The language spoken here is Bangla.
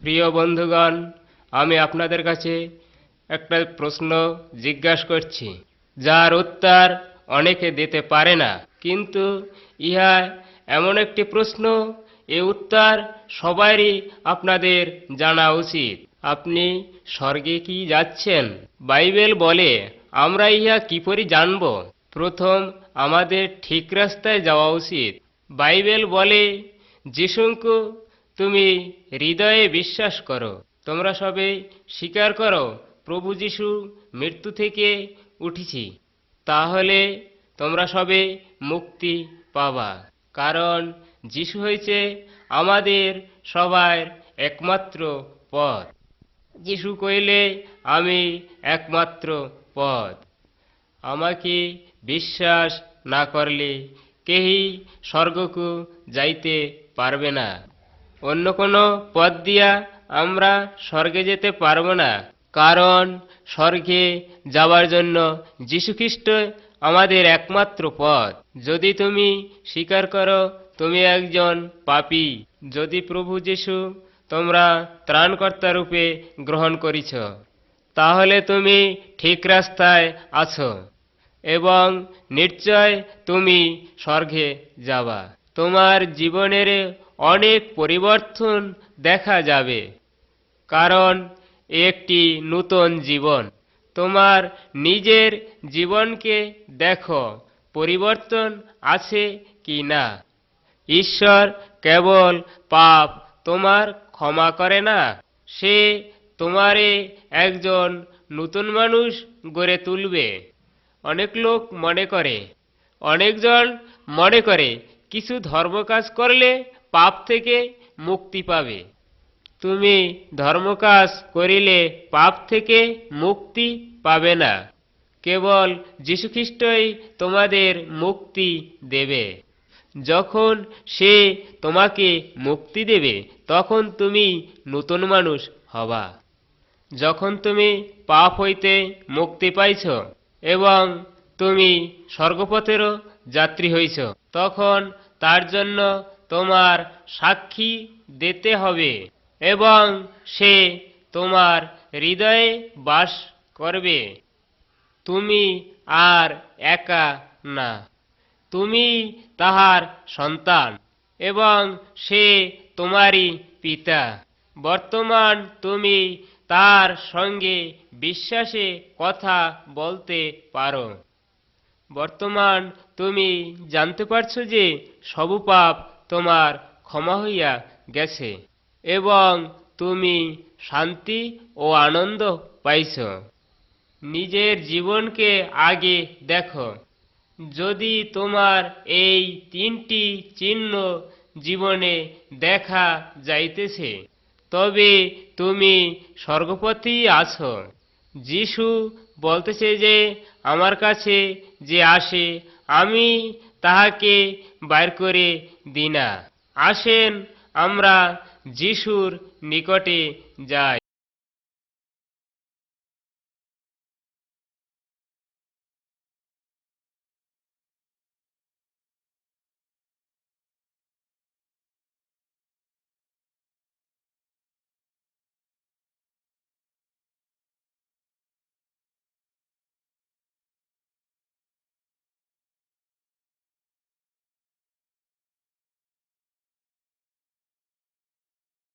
প্রিয় বন্ধুগণ, আমি আপনাদের কাছে একটা প্রশ্ন জিজ্ঞাসা করছি, যার উত্তর অনেকে দিতে পারে না, কিন্তু ইহা এমন একটি প্রশ্ন, এই উত্তর সবারই আপনাদের জানা উচিত। আপনি স্বর্গে কি যাচ্ছেন? বাইবেল বলে আমরা ইহা কিপরি জানব? প্রথম আমাদের ঠিক রাস্তায় যাওয়া উচিত। বাইবেল বলে, যিশুকে তুমি হৃদয়ে বিশ্বাস করো, তোমরা সবে স্বীকার করো প্রভু যিশু মৃত্যু থেকে উঠেছি, তাহলে তোমরা সবে মুক্তি পাবা। কারণ যিশু হয়েছে আমাদের সবার একমাত্র পথ। যিশু কইলে আমি একমাত্র পথ। আমাকে বিশ্বাস না করলে কেহি স্বর্গকু যাইতে পারবে না। অন্য কোনো পথ দিয়া আমরা স্বর্গে যেতে পারবো না, কারণ স্বর্গে যাওয়ার জন্য যীশুখ্রিস্ট আমাদের একমাত্র পথ। যদি তুমি স্বীকার করো তুমি একজন পাপী, যদি প্রভু যিশু তোমরা ত্রাণকর্তা রূপে গ্রহণ করিছ, তাহলে তুমি ঠিক রাস্তায় আছো এবং নিশ্চয় তুমি স্বর্গে যাবা। তোমার জীবনের অনেক পরিবর্তন দেখা যাবে, কারণ একটি নূতন জীবন। তোমার নিজের জীবনকে দেখো, পরিবর্তন আছে কি না। ঈশ্বর কেবল পাপ তোমার ক্ষমা করে না, সে তোমারে একজন নতুন মানুষ গড়ে তুলবে। অনেকজন মনে করে কিছু ধর্মকাজ করলে পাপ থেকে মুক্তি পাবে। তুমি ধর্মকাজ করিলে পাপ থেকে মুক্তি পাবে না, কেবল যীশুখ্রিস্টই তোমাদের মুক্তি দেবে। যখন সে তোমাকে মুক্তি দেবে, তখন তুমি নতুন মানুষ হবা। যখন তুমি পাপ হইতে মুক্তি পাইছ এবং তুমি স্বর্গপথেরও যাত্রী হইছ, তখন তার জন্য তোমার সাক্ষী দিতে হবে এবং সে তোমার হৃদয়ে বাস করবে। তুমি আর একা না, তুমি তাহার সন্তান এবং সে তোমারই পিতা। বর্তমান তুমি তার সঙ্গে বিশ্বাসে কথা বলতে পারো। বর্তমান তুমি জানতে পারছো যে সব পাপ তোমার ক্ষমা হইয়া গেছে এবং তুমি শান্তি ও আনন্দ পাইছ। নিজের জীবনকে আগে দেখো। যদি তোমার এই তিনটি চিহ্ন জীবনে দেখা যাইতেছে, তবে তুমি স্বর্গপথেই আছো। যিশু বলতেছে যে আমার কাছে যে আসে আমি তাহাকে বাইর করে দিই না। আসেন আমরা যিশুর নিকটে যাই।